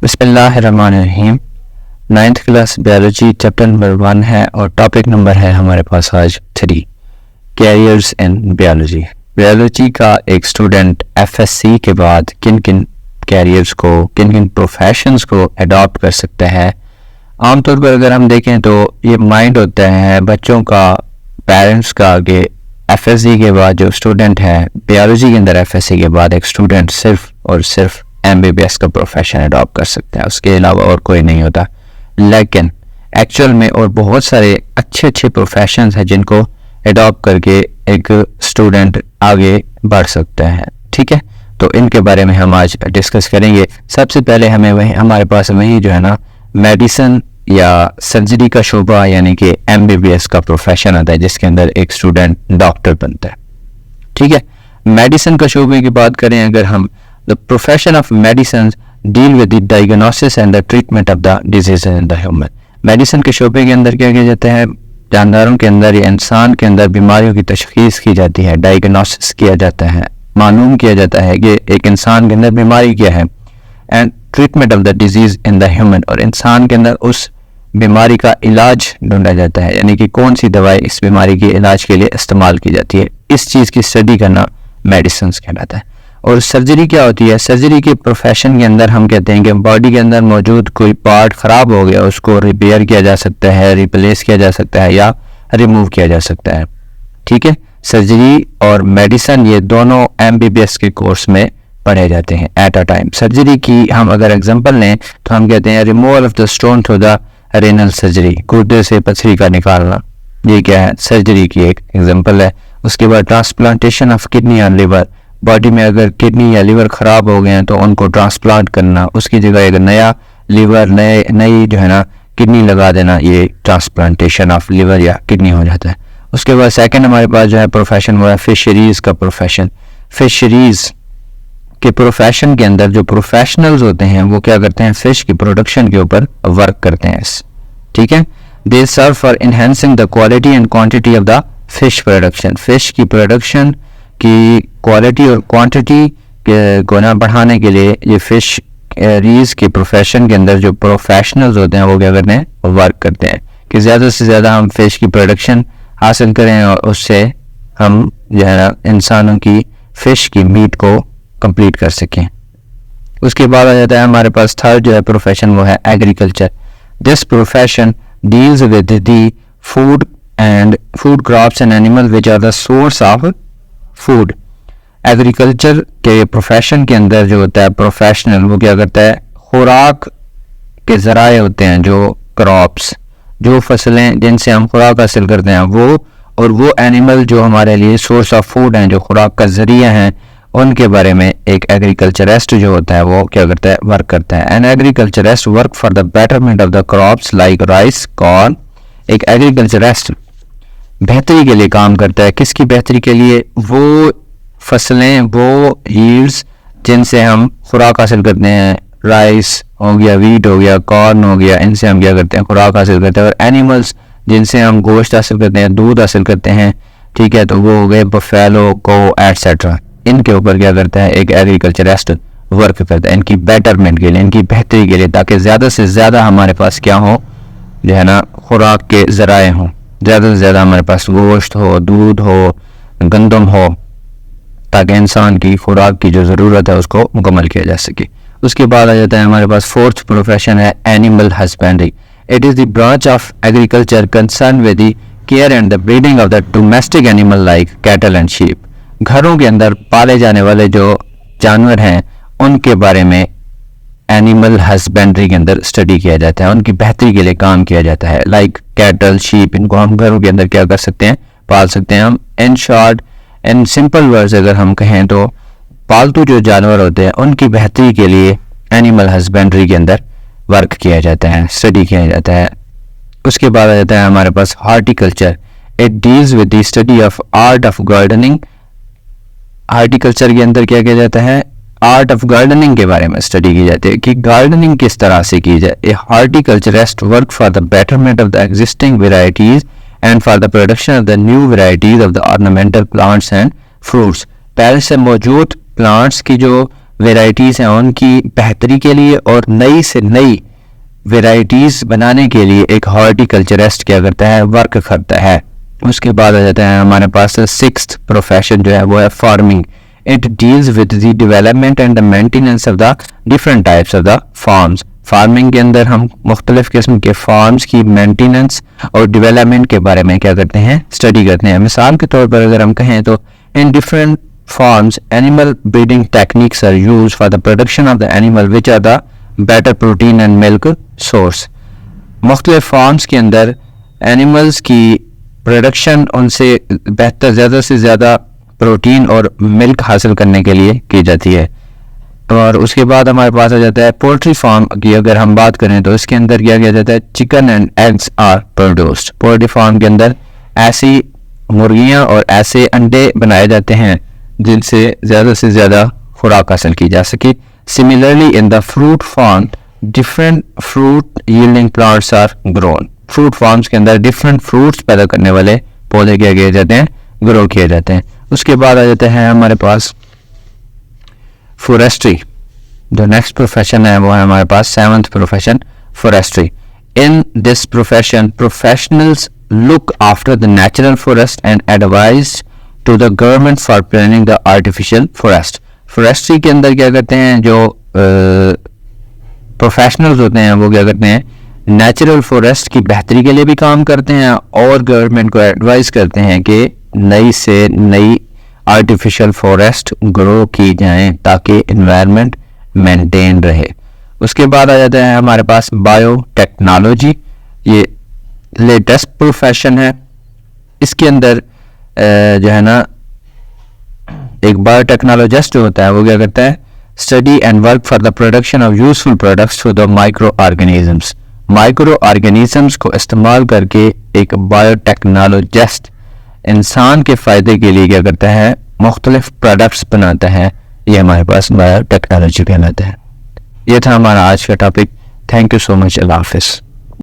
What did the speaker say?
بسم اللہ الرحمن الرحیم. 9th class biology chapter number 1 ہے اور ٹاپک نمبر ہے ہمارے پاس آج 3 کیریئرز ان بیالوجی. بیالوجی کا ایک اسٹوڈنٹ ایف ایس سی کے بعد کن کن کیریئرز کو کن کن پروفیشنز کو اڈاپٹ کر سکتا ہے. عام طور پر اگر ہم دیکھیں تو یہ مائنڈ ہوتا ہے بچوں کا, پیرنٹس کا, کہ ایف ایس سی کے بعد جو اسٹوڈنٹ ہے بیالوجی کے اندر ایف ایس سی کے بعد ایک اسٹوڈنٹ صرف اور صرف ایم بی بی ایس کا پروفیشن اڈاپٹ کر سکتا ہے, اس کے علاوہ اور کوئی نہیں ہوتا. لیکن ایکچوئل میں اور بہت سارے اچھے پروفیشنز ہیں جن کو اڈاپٹ کر کے ایک اسٹوڈنٹ آگے بڑھ سکتا ہے. ٹھیک ہے, تو ان کے بارے میں ہم آج ڈسکس کریں گے. سب سے پہلے ہمارے پاس وہی جو ہے نا میڈیسن یا سرجری کا شعبہ یعنی کہ ایم بی بی ایس کا پروفیشن آتا ہے جس کے اندر ایک اسٹوڈنٹ ڈاکٹر بنتا ہے. ٹھیک ہے, میڈیسن کا شعبے کی بات کریں اگر ہم, the profession of medicines deal with the diagnosis and the treatment of the diseases in the human. Medicine کے شعبے کے اندر کیا جاتا ہے, جانداروں کے اندر یا انسان کے اندر بیماریوں کی تشخیص کی جاتی ہے, ڈائگنوسس کیا جاتا ہے, معلوم کیا جاتا ہے کہ ایک انسان کے اندر بیماری کیا ہے, and treatment of the disease in the human, اور انسان کے اندر اس بیماری کا علاج ڈھونڈا جاتا ہے, یعنی کہ کون سی دوائی اس بیماری کے علاج کے لیے استعمال کی جاتی ہے. اس چیز کی اسٹڈی کرنا میڈیسنس کہلاتا ہے. اور سرجری کیا ہوتی ہے, سرجری کے پروفیشن کے اندر ہم کہتے ہیں کہ باڈی کے اندر موجود کوئی پارٹ خراب ہو گیا اس کو ریپیئر کیا جا سکتا ہے, ریپلیس کیا جا سکتا ہے یا ریموو کیا جا سکتا ہے. ٹھیک ہے, سرجری اور میڈیسن یہ دونوں ایم بی بی ایس کے کورس میں پڑھے جاتے ہیں ایٹ اے ٹائم. سرجری کی ہم اگر ایگزامپل لیں تو ہم کہتے ہیں removal of the stone through the renal surgery, گردے سے پتھری کا نکالنا, یہ کیا ہے سرجری کی ایک ایگزامپل ہے. اس کے بعد ٹرانسپلانٹیشن آف کڈنی اور لیور, باڈی میں اگر کڈنی یا لیور خراب ہو گئے ہیں تو ان کو ٹرانسپلانٹ کرنا, اس کی جگہ ایک نیا لیور نئی جو ہے نا کڈنی لگا دینا, یہ ٹرانسپلانٹیشن آف لیور یا کڈنی ہو جاتا ہے. اس کے بعد سیکنڈ ہمارے پاس جو ہے پروفیشن وہ ہے فشریز کا پروفیشن. فشریز کے پروفیشن کے اندر جو پروفیشنلز ہوتے ہیں وہ کیا کرتے ہیں, فش کی پروڈکشن کے اوپر ورک کرتے ہیں. ٹھیک ہے, they serve for enhancing the quality and quantity of the fish production. Fish کی پروڈکشن کی کوالٹی اور کوانٹٹی کو نہ بڑھانے کے لیے یہ فش ریز کے پروفیشن کے اندر جو پروفیشنلز ہوتے ہیں وہ کیا کرتے ہیں, ورک کرتے ہیں کہ زیادہ سے زیادہ ہم فش کی پروڈکشن حاصل کریں اور اس سے ہم جو ہے نا انسانوں کی فش کی میٹ کو کمپلیٹ کر سکیں. اس کے بعد آ جاتا ہے ہمارے پاس تھرڈ جو ہے پروفیشن وہ ہے agriculture. This profession deals with the food and food crops and animal which are the source of food. Agriculture کے پروفیشن کے اندر جو ہوتا ہے پروفیشنل وہ کیا کرتا ہے, خوراک کے ذرائع ہوتے ہیں جو کراپس, جو فصلیں جن سے ہم خوراک حاصل کرتے ہیں وہ, اور وہ اینیمل جو ہمارے لیے سورس آف فوڈ ہیں جو خوراک کا ذریعہ ہیں, ان کے بارے میں ایک ایگریکلچرسٹ جو ہوتا ہے وہ کیا کرتا ہے, ورک کرتا ہے. And agriculturist work for the betterment of the crops like rice, corn. ایک ایگریکلچرسٹ بہتری کے لیے کام کرتا ہے, کس کی بہتری کے لیے, وہ فصلیں, وہ ییلڈز جن سے ہم خوراک حاصل کرتے ہیں, رائس ہو گیا, ویٹ ہو گیا, کارن ہو گیا, ان سے ہم کیا کرتے ہیں خوراک حاصل کرتے ہیں. اور اینیملز جن سے ہم گوشت حاصل کرتے ہیں, دودھ حاصل کرتے ہیں. ٹھیک ہے, تو وہ ہو گئے بفیلو, کو ایٹسیٹرا. ان کے اوپر کیا کرتا ہے ایک ایگریکلچرسٹ ورک کرتا ہے ان کی بیٹرمنٹ کے لیے, ان کی بہتری کے لیے, تاکہ زیادہ سے زیادہ ہمارے پاس کیا ہو جو ہے نا خوراک کے ذرائع ہوں, زیادہ سے زیادہ ہمارے پاس گوشت ہو, دودھ ہو, گندم ہو, تاکہ انسان کی خوراک کی جو ضرورت ہے اس کو مکمل کیا جا سکے. اس کے بعد آ جاتا ہے ہمارے پاس فورتھ پروفیشن ہے animal husbandry. It is the branch of agriculture concern with the care and the breeding of the domestic animal like cattle and sheep. گھروں کے اندر پالے جانے والے جو جانور ہیں ان کے بارے میں اینیمل ہسبینڈری کے اندر اسٹڈی کیا جاتا ہے, ان کی بہتری کے لیے کام کیا جاتا ہے. لائک کیٹل, شیپ, ان کو ہم گھروں کے اندر کیا کر سکتے ہیں, پال سکتے ہیں. ہم in short in simple words اگر ہم کہیں تو پالتو جو جانور ہوتے ہیں ان کی بہتری کے لیے اینیمل ہسبینڈری کے اندر ورک کیا جاتا ہے, اسٹڈی کیا جاتا ہے. اس کے بعد آ جاتا ہے ہمارے پاس horticulture. It deals with the study of art of gardening. Horticulture کے اندر کیا کیا جاتا ہے, آرٹ آف گارڈننگ کے بارے میں اسٹڈی کی جاتی ہے کہ گارڈننگ کس طرح سے کی جائے. A horticulturist work for the betterment of the existing varieties and for the production of the new varieties of the ornamental plants and fruits. پہلے سے موجود پلانٹس کی جو ویرائٹیز ہیں ان کی بہتری کے لیے اور نئی سے نئی ویرائٹیز بنانے کے لیے ایک ہارٹیکلچرسٹ کیا کرتا ہے, ورک کرتا ہے. اس کے بعد آ جاتا ہے ہمارے پاس سکستھ پروفیشن جو ہے وہ ہے farming. It deals with the development and the maintenance of the different types of the farms. Farming کے اندر ہم مختلف قسم کے فارمز کی مینٹیننس اور ڈیولپمنٹ کے بارے میں کیا کرتے ہیں, اسٹڈی کرتے ہیں. مثال کے طور پر اگر ہم کہیں تو in different farms animal breeding techniques are use for the production of the animal which are the better protein and milk source. مختلف فارمز کے اندر اینیملز کی پروڈکشن ان سے بہتر زیادہ سے زیادہ پروٹین اور ملک حاصل کرنے کے لیے کی جاتی ہے. اور اس کے بعد ہمارے پاس آ جاتا ہے پولٹری فارم کی. اگر ہم بات کریں تو اس کے اندر کیا کیا جاتا ہے, chicken and eggs are produced. Poultry farm کے اندر ایسی مرغیاں اور ایسے انڈے بنائے جاتے ہیں جن سے زیادہ خوراک حاصل کی جا سکے. Similarly in the fruit farm different fruit yielding plants are grown. Fruit farms کے اندر ڈفرینٹ فروٹس پیدا کرنے والے پودے کیا کیے جاتے ہیں, گرو کیے جاتے ہیں. اس کے بعد آ جاتے ہیں ہمارے پاس فورسٹری. جو نیکسٹ پروفیشن ہے وہ ہے ہمارے پاس seventh profession forestry. In this profession professionals look after the natural forest and advise to the government for planning the artificial forest. Forestry کے اندر کیا کرتے ہیں, جو پروفیشنلز ہوتے ہیں وہ کیا کرتے ہیں, نیچرل فورسٹ کی بہتری کے لیے بھی کام کرتے ہیں اور گورنمنٹ کو ایڈوائز کرتے ہیں کہ نئی سے نئی آرٹیفیشل فورسٹ گرو کی جائیں تاکہ انوائرمنٹ مینٹین رہے. اس کے بعد آ جاتا ہے ہمارے پاس بایو ٹیکنالوجی. یہ لیٹسٹ پروفیشن ہے. اس کے اندر جو ہے نا ایک بایو ٹیکنالوجسٹ جو ہوتا ہے وہ کیا کرتا ہے, study and work for the production of useful products through the micro organisms. Micro organisms کو استعمال کر کے ایک بایو ٹیکنالوجسٹ انسان کے فائدے کے لیے کیا کرتا ہے, مختلف پروڈکٹس بناتا ہے. یہ ہمارے پاس بایو ٹیکنالوجی کہلاتا ہے. یہ تھا ہمارا آج کا ٹاپک. تھینک یو سو مچ. اللہ حافظ.